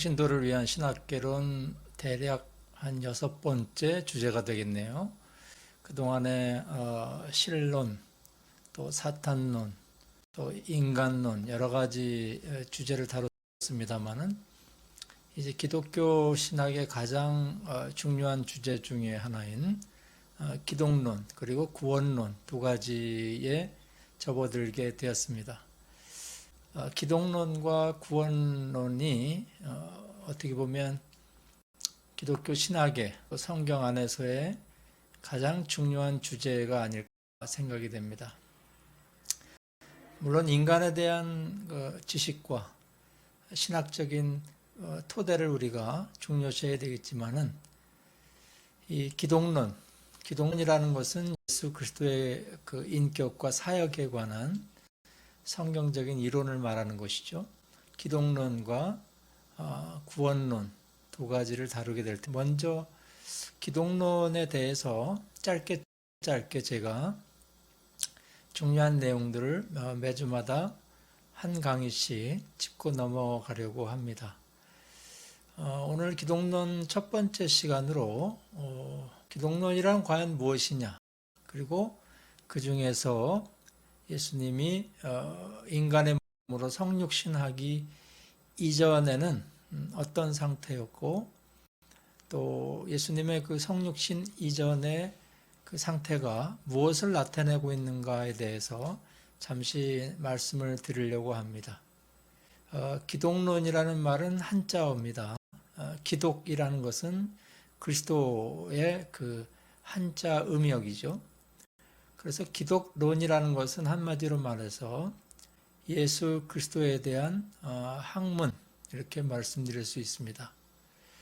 평신도를 위한 신학개론 대략 한 6번째 주제가 되겠네요. 그동안에 신론, 또 사탄론, 또 인간론 여러 가지 주제를 다뤘습니다마는 이제 기독교 신학의 가장 중요한 주제 중에 하나인 기독론 그리고 구원론 두 가지에 접어들게 되었습니다. 기독론과 구원론이 어떻게 보면 기독교 신학의 성경 안에서의 가장 중요한 주제가 아닐까 생각이 됩니다. 물론 인간에 대한 지식과 신학적인 토대를 우리가 중요시해야 되겠지만은 이 기독론이라는 것은 예수 그리스도의 그 인격과 사역에 관한 성경적인 이론을 말하는 것이죠. 기독론과 구원론 두 가지를 다루게 될 때 먼저 기독론에 대해서 짧게 제가 중요한 내용들을 매주마다 한 강의씩 짚고 넘어가려고 합니다. 오늘 기독론 첫 번째 시간으로 기독론이란 과연 무엇이냐, 그리고 그 중에서 예수님이 인간의 몸으로 성육신하기 이전에는 어떤 상태였고, 또 예수님의 그 성육신 이전의 그 상태가 무엇을 나타내고 있는가에 대해서 잠시 말씀을 드리려고 합니다. 기독론이라는 말은 한자어입니다. 기독이라는 것은 그리스도의 그 한자 음역이죠. 그래서 기독론이라는 것은 한마디로 말해서 예수 그리스도에 대한 학문, 이렇게 말씀드릴 수 있습니다.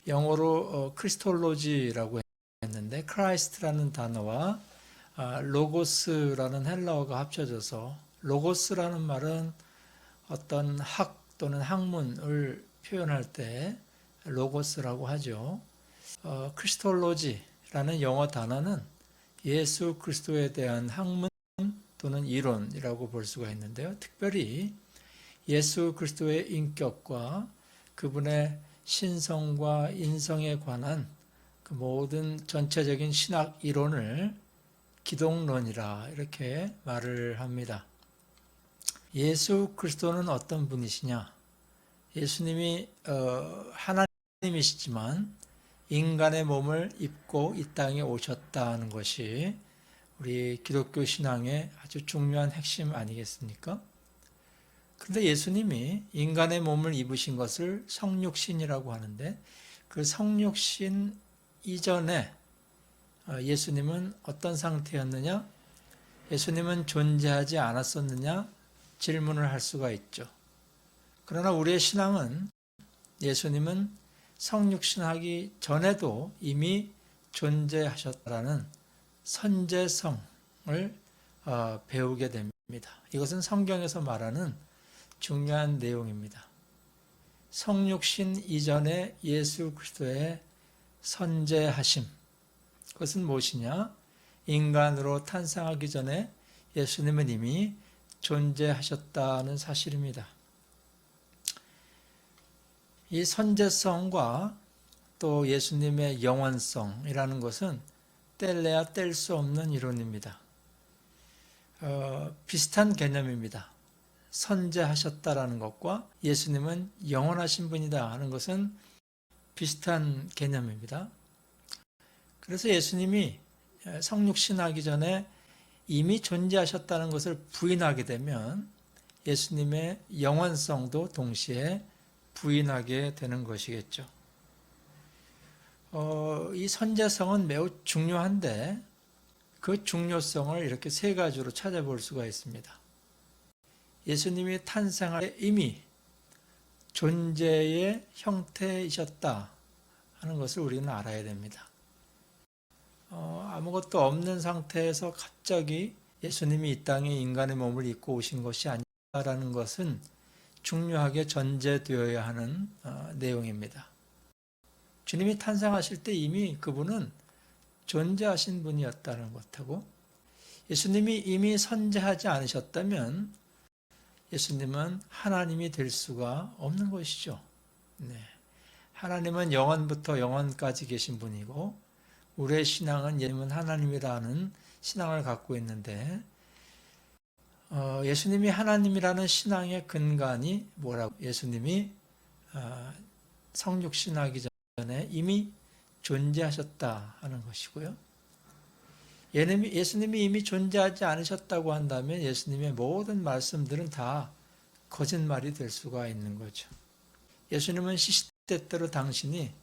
영어로 크리스톨로지라고 했는데 크라이스트라는 단어와 로고스라는 헬라어가 합쳐져서, 로고스라는 말은 어떤 학 또는 학문을 표현할 때 로고스라고 하죠. 크리스톨로지라는 영어 단어는 예수 그리스도에 대한 학문 또는 이론이라고 볼 수가 있는데요. 특별히 예수 그리스도의 인격과 그분의 신성과 인성에 관한 그 모든 전체적인 신학 이론을 기독론이라 이렇게 말을 합니다. 예수 그리스도는 어떤 분이시냐? 예수님이 하나님이시지만 인간의 몸을 입고 이 땅에 오셨다는 것이 우리 기독교 신앙의 아주 중요한 핵심 아니겠습니까? 그런데 예수님이 인간의 몸을 입으신 것을 성육신이라고 하는데, 그 성육신 이전에 예수님은 어떤 상태였느냐? 예수님은 존재하지 않았었느냐? 질문을 할 수가 있죠. 그러나 우리의 신앙은 예수님은 성육신하기 전에도 이미 존재하셨다라는 선제성을 배우게 됩니다. 이것은 성경에서 말하는 중요한 내용입니다. 성육신 이전에 예수 그리스도의 선제하심, 그것은 무엇이냐? 인간으로 탄생하기 전에 예수님은 이미 존재하셨다는 사실입니다. 이 선제성과 또 예수님의 영원성이라는 것은 뗄래야 뗄 수 없는 이론입니다. 비슷한 개념입니다. 선제하셨다라는 것과 예수님은 영원하신 분이다 하는 것은 비슷한 개념입니다. 그래서 예수님이 성육신하기 전에 이미 존재하셨다는 것을 부인하게 되면 예수님의 영원성도 동시에 부인하게 되는 것이겠죠. 이 선제성은 매우 중요한데 그 중요성을 이렇게 세 가지로 찾아볼 수가 있습니다. 예수님이 탄생할 때 이미 존재의 형태이셨다 하는 것을 우리는 알아야 됩니다. 아무것도 없는 상태에서 갑자기 예수님이 이 땅에 인간의 몸을 입고 오신 것이 아니라는 것은 중요하게 전제되어야 하는 내용입니다. 주님이 탄생하실 때 이미 그분은 존재하신 분이었다는 것하고, 예수님이 이미 선제하지 않으셨다면 예수님은 하나님이 될 수가 없는 것이죠. 네. 하나님은 영원부터 영원까지 계신 분이고 우리의 신앙은 예수님은 하나님이라는 신앙을 갖고 있는데 예수님이 하나님이라는 신앙의 근간이 뭐라고? 예수님이 성육신하기 전에 이미 존재하셨다 하는 것이고요. 예수님이 이미 존재하지 않으셨다고 한다면 예수님의 모든 말씀들은 다 거짓말이 될 수가 있는 거죠. 예수님은 시시때때로 당신이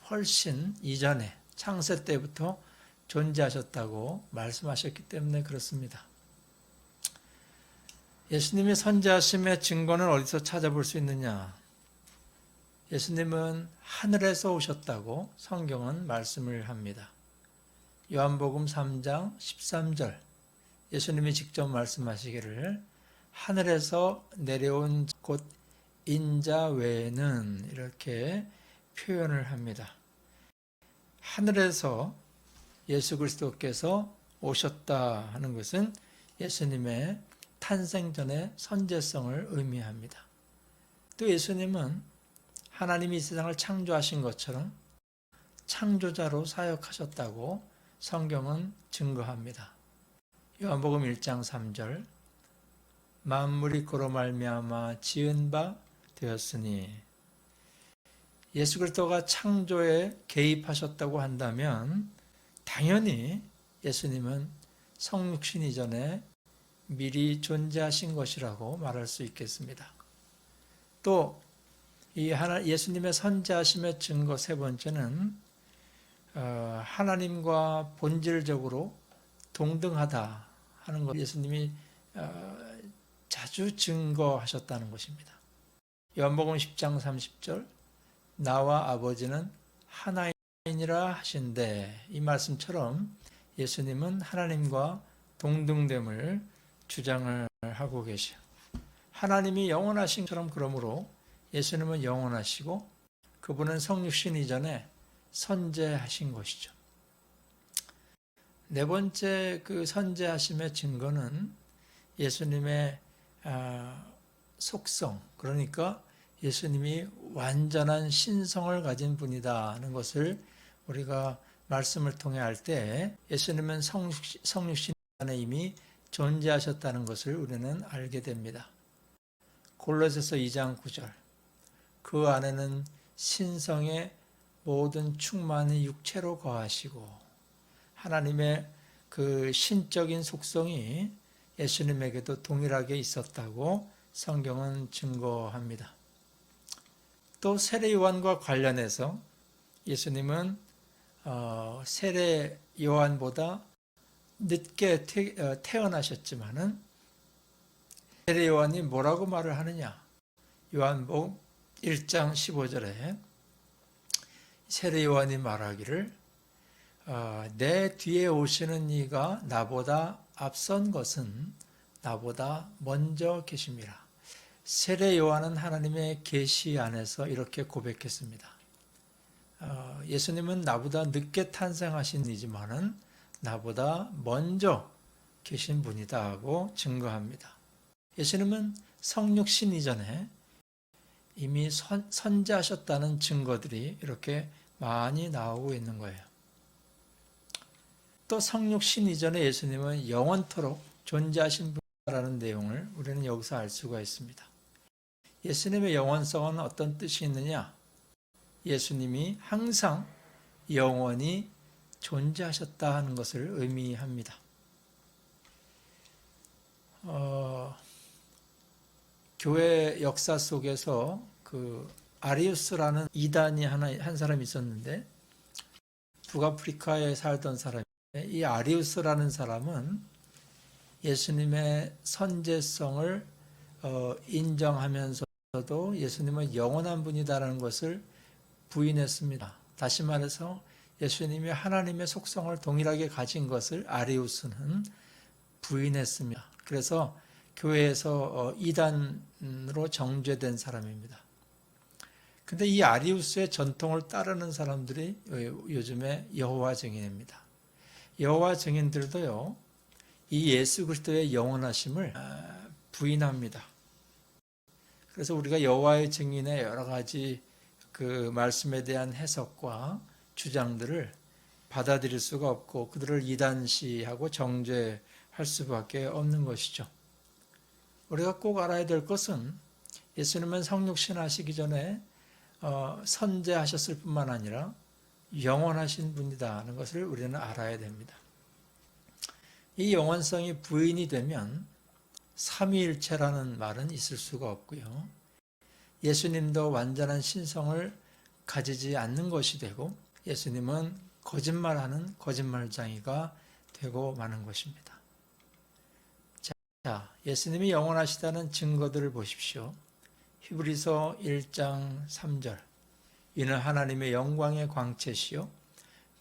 훨씬 이전에 창세 때부터 존재하셨다고 말씀하셨기 때문에 그렇습니다. 예수님의 선지하심의 증거는 어디서 찾아볼 수 있느냐? 예수님은 하늘에서 오셨다고 성경은 말씀을 합니다. 요한복음 3장 13절 예수님이 직접 말씀하시기를 하늘에서 내려온 곧 인자 외에는 이렇게 표현을 합니다. 하늘에서 예수 그리스도께서 오셨다 하는 것은 예수님의 탄생 전의 선제성을 의미합니다. 또 예수님은 하나님이 이 세상을 창조하신 것처럼 창조자로 사역하셨다고 성경은 증거합니다. 요한복음 1장 3절 만물이 그로 말미암아 지은 바 되었으니 예수 그리스도가 창조에 개입하셨다고 한다면 당연히 예수님은 성육신 이전에 미리 존재하신 것이라고 말할 수 있겠습니다. 또 이 예수님의 선지하심의 증거 세 번째는 하나님과 본질적으로 동등하다 하는 것 예수님이 자주 증거하셨다는 것입니다. 요한복음 10장 30절 나와 아버지는 하나이니라 하신대 이 말씀처럼 예수님은 하나님과 동등됨을 주장을 하고 계시오. 하나님이 영원하신 것처럼 그러므로 예수님은 영원하시고 그분은 성육신 이전에 선제하신 것이죠. 네 번째 그 선제하심의 증거는 예수님의 속성, 그러니까 예수님이 완전한 신성을 가진 분이다 하는 것을 우리가 말씀을 통해 알 때 예수님은 성육신 안에 이미 존재하셨다는 것을 우리는 알게 됩니다. 골로새서 2장 9절 그 안에는 신성의 모든 충만이 육체로 거하시고 하나님의 그 신적인 속성이 예수님에게도 동일하게 있었다고 성경은 증거합니다. 또 세례 요한과 관련해서 예수님은 세례 요한보다 늦게 태어나셨지만은 세례 요한이 뭐라고 말을 하느냐? 요한복음 1장 15절에 세례 요한이 말하기를 내 뒤에 오시는 이가 나보다 앞선 것은 나보다 먼저 계심이라. 세례 요한은 하나님의 계시 안에서 이렇게 고백했습니다. 예수님은 나보다 늦게 탄생하신 이지만은 나보다 먼저 계신 분이다 하고 증거합니다. 예수님은 성육신 이전에 이미 선지하셨다는 증거들이 이렇게 많이 나오고 있는 거예요. 또 성육신 이전에 예수님은 영원토록 존재하신 분이라는 내용을 우리는 여기서 알 수가 있습니다. 예수님의 영원성은 어떤 뜻이 있느냐? 예수님이 항상 영원히 존재하셨다 하는 것을 의미합니다. 교회 역사 속에서 그 아리우스라는 이단이 한 사람이 있었는데 북아프리카에 살던 사람인데 이 아리우스라는 사람은 예수님의 선제성을 인정하면서도 예수님은 영원한 분이다라는 것을 부인했습니다. 다시 말해서 예수님이 하나님의 속성을 동일하게 가진 것을 아리우스는 부인했습니다. 그래서 교회에서 이단으로 정죄된 사람입니다. 근데 이 아리우스의 전통을 따르는 사람들이 요즘에 여호와 증인입니다. 여호와 증인들도요, 이 예수 그리스도의 영원하심을 부인합니다. 그래서 우리가 여호와의 증인의 여러 가지 그 말씀에 대한 해석과 주장들을 받아들일 수가 없고 그들을 이단시하고 정죄할 수밖에 없는 것이죠. 우리가 꼭 알아야 될 것은 예수님은 성육신 하시기 전에 선제하셨을 뿐만 아니라 영원하신 분이다 하는 것을 우리는 알아야 됩니다. 이 영원성이 부인이 되면 삼위일체라는 말은 있을 수가 없고요. 예수님도 완전한 신성을 가지지 않는 것이 되고 예수님은 거짓말하는 거짓말쟁이가 되고 마는 것입니다. 자, 예수님이 영원하시다는 증거들을 보십시오. 히브리서 1장 3절 이는 하나님의 영광의 광채시요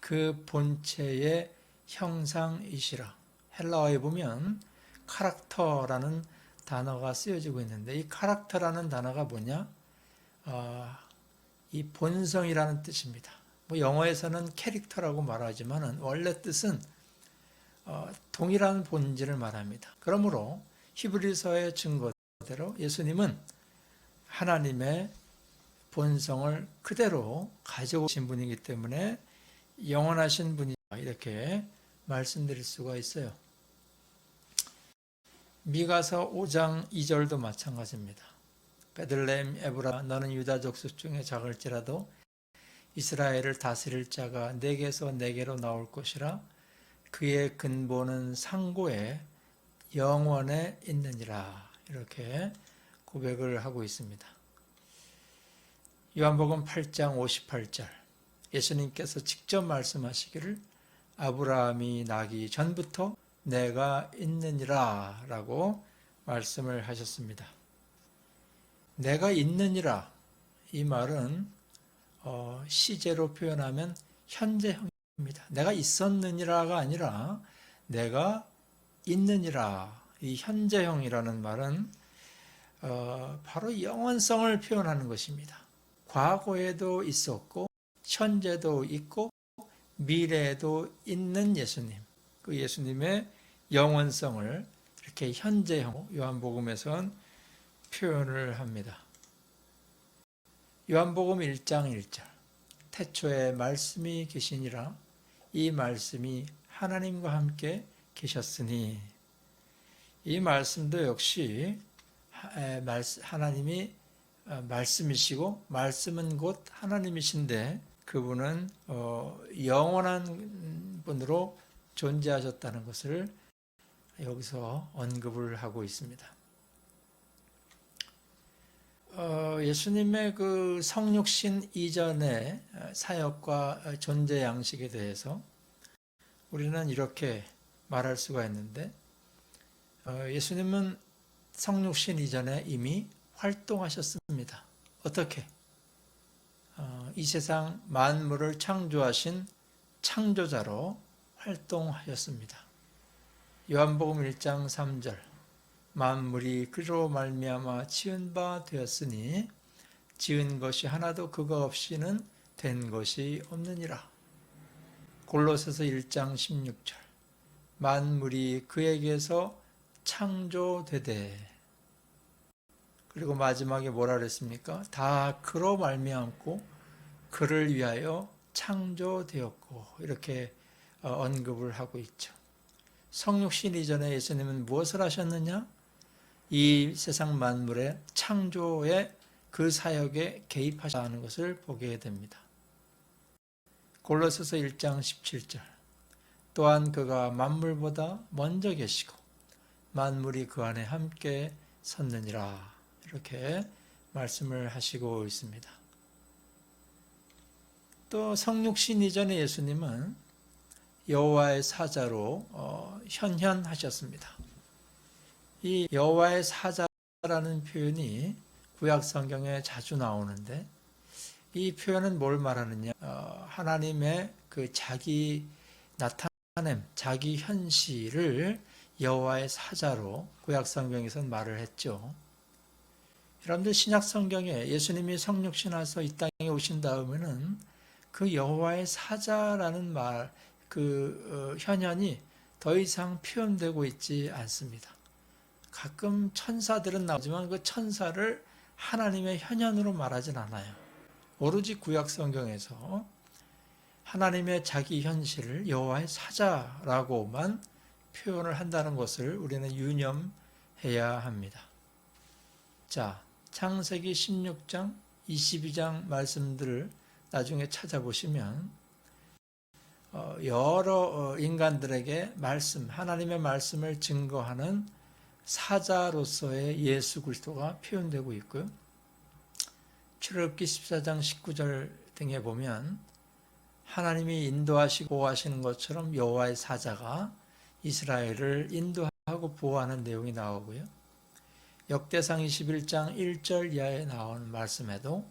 그 본체의 형상이시라. 헬라어에 보면 카락터라는 단어가 쓰여지고 있는데 이 카락터라는 단어가 뭐냐? 이 본성이라는 뜻입니다. 뭐 영어에서는 캐릭터라고 말하지만 원래 뜻은 동일한 본질을 말합니다. 그러므로 히브리서의 증거대로 예수님은 하나님의 본성을 그대로 가지고 오신 분이기 때문에 영원하신 분이다 이렇게 말씀드릴 수가 있어요. 미가서 5장 2절도 마찬가지입니다. 베들레헴 에브라 너는 유다 족속 중에 작을지라도 이스라엘을 다스릴 자가 내게서 내게로 나올 것이라 그의 근본은 상고에 영원에 있느니라 이렇게 고백을 하고 있습니다. 요한복음 8장 58절 예수님께서 직접 말씀하시기를 아브라함이 나기 전부터 내가 있느니라 라고 말씀을 하셨습니다. 내가 있느니라 이 말은 시제로 표현하면 현재형입니다. 내가 있었느니라가 아니라 내가 있느니라 이 현재형이라는 말은 바로 영원성을 표현하는 것입니다. 과거에도 있었고 현재도 있고 미래에도 있는 예수님 그 예수님의 영원성을 이렇게 현재형 요한복음에서는 표현을 합니다. 요한복음 1장 1절 태초에 말씀이 계시니라 이 말씀이 하나님과 함께 계셨으니 이 말씀도 역시 하나님이 말씀이시고 말씀은 곧 하나님이신데 그분은 영원한 분으로 존재하셨다는 것을 여기서 언급을 하고 있습니다. 예수님의 그 성육신 이전의 사역과 존재 양식에 대해서 우리는 이렇게 말할 수가 있는데 예수님은 성육신 이전에 이미 활동하셨습니다. 어떻게? 이 세상 만물을 창조하신 창조자로 활동하셨습니다. 요한복음 1장 3절 만물이 그로 말미암아 지은 바 되었으니 지은 것이 하나도 그거 없이는 된 것이 없느니라. 골로새서 1장 16절 만물이 그에게서 창조되되 그리고 마지막에 뭐라 그랬습니까? 다 그로 말미암고 그를 위하여 창조되었고 이렇게 언급을 하고 있죠. 성육신 이전에 예수님은 무엇을 하셨느냐? 이 세상 만물의 창조의 그 사역에 개입하셨다는 것을 보게 됩니다. 골로새서 1장 17절 또한 그가 만물보다 먼저 계시고 만물이 그 안에 함께 섰느니라 이렇게 말씀을 하시고 있습니다. 또 성육신 이전에 예수님은 여호와의 사자로 현현하셨습니다. 이 여호와의 사자라는 표현이 구약 성경에 자주 나오는데 이 표현은 뭘 말하느냐? 하나님의 그 자기 나타냄, 자기 현실을 여호와의 사자로 구약 성경에서는 말을 했죠. 여러분들 신약 성경에 예수님이 성육신하셔서 이 땅에 오신 다음에는 그 여호와의 사자라는 말, 현현이 더 이상 표현되고 있지 않습니다. 가끔 천사들은 나오지만 그 천사를 하나님의 현현으로 말하진 않아요. 오로지 구약 성경에서 하나님의 자기 현실을 여호와의 사자라고만 표현을 한다는 것을 우리는 유념해야 합니다. 자, 창세기 16장, 22장 말씀들을 나중에 찾아보시면 여러 인간들에게 하나님의 말씀을 증거하는 사자로서의 예수 그리스도가 표현되고 있고요. 출애굽기 14장 19절 등에 보면 하나님이 인도하시고 보호하시는 것처럼 여호와의 사자가 이스라엘을 인도하고 보호하는 내용이 나오고요. 역대상 21장 1절 이하에 나오는 말씀에도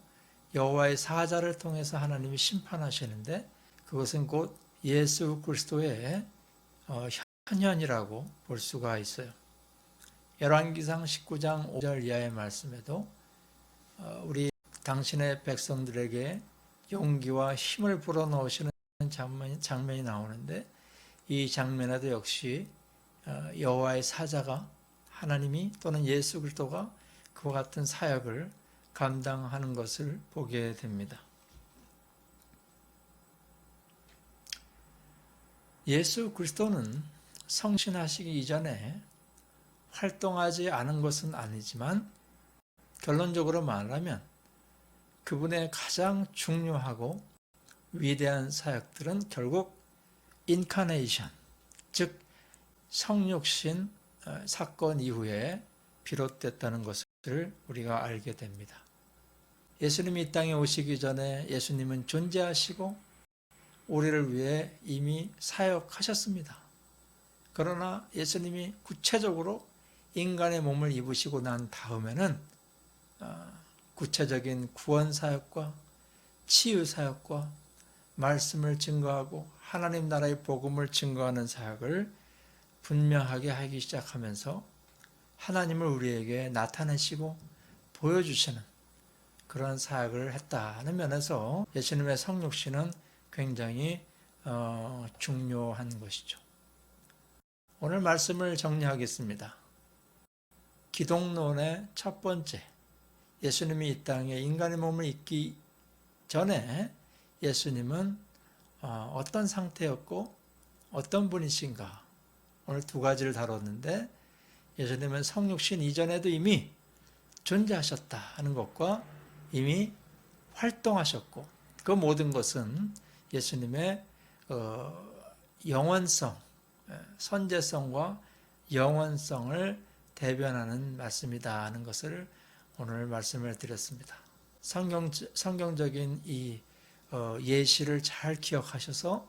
여호와의 사자를 통해서 하나님이 심판하시는데 그것은 곧 예수 그리스도의 현현이라고 볼 수가 있어요. 열왕기상 19장 5절 이하의 말씀에도 우리 당신의 백성들에게 용기와 힘을 불어넣으시는 장면이 나오는데 이 장면에도 역시 여호와의 사자가 하나님이 또는 예수 그리스도가 그와 같은 사역을 감당하는 것을 보게 됩니다. 예수 그리스도는 성신하시기 이전에 활동하지 않은 것은 아니지만 결론적으로 말하면 그분의 가장 중요하고 위대한 사역들은 결국 인카네이션, 즉 성육신 사건 이후에 비롯됐다는 것을 우리가 알게 됩니다. 예수님이 이 땅에 오시기 전에 예수님은 존재하시고 우리를 위해 이미 사역하셨습니다. 그러나 예수님이 구체적으로 인간의 몸을 입으시고 난 다음에는 구체적인 구원 사역과 치유 사역과 말씀을 증거하고 하나님 나라의 복음을 증거하는 사역을 분명하게 하기 시작하면서 하나님을 우리에게 나타내시고 보여주시는 그런 사역을 했다는 면에서 예수님의 성육신은 굉장히 중요한 것이죠. 오늘 말씀을 정리하겠습니다. 기독론의 첫 번째, 예수님이 이 땅에 인간의 몸을 입기 전에 예수님은 어떤 상태였고 어떤 분이신가, 오늘 두 가지를 다뤘는데 예수님은 성육신 이전에도 이미 존재하셨다 하는 것과 이미 활동하셨고 그 모든 것은 예수님의 영원성, 선제성과 영원성을 대변하는 말씀이다 하는 것을 오늘 말씀을 드렸습니다. 성경적인 이 예시를 잘 기억하셔서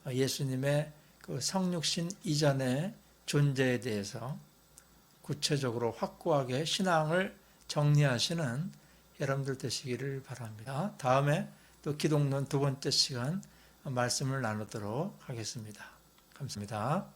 예수님의 그 성육신 이전의 존재에 대해서 구체적으로 확고하게 신앙을 정리하시는 여러분들 되시기를 바랍니다. 다음에 또 기독론 두 번째 시간 말씀을 나누도록 하겠습니다. 감사합니다.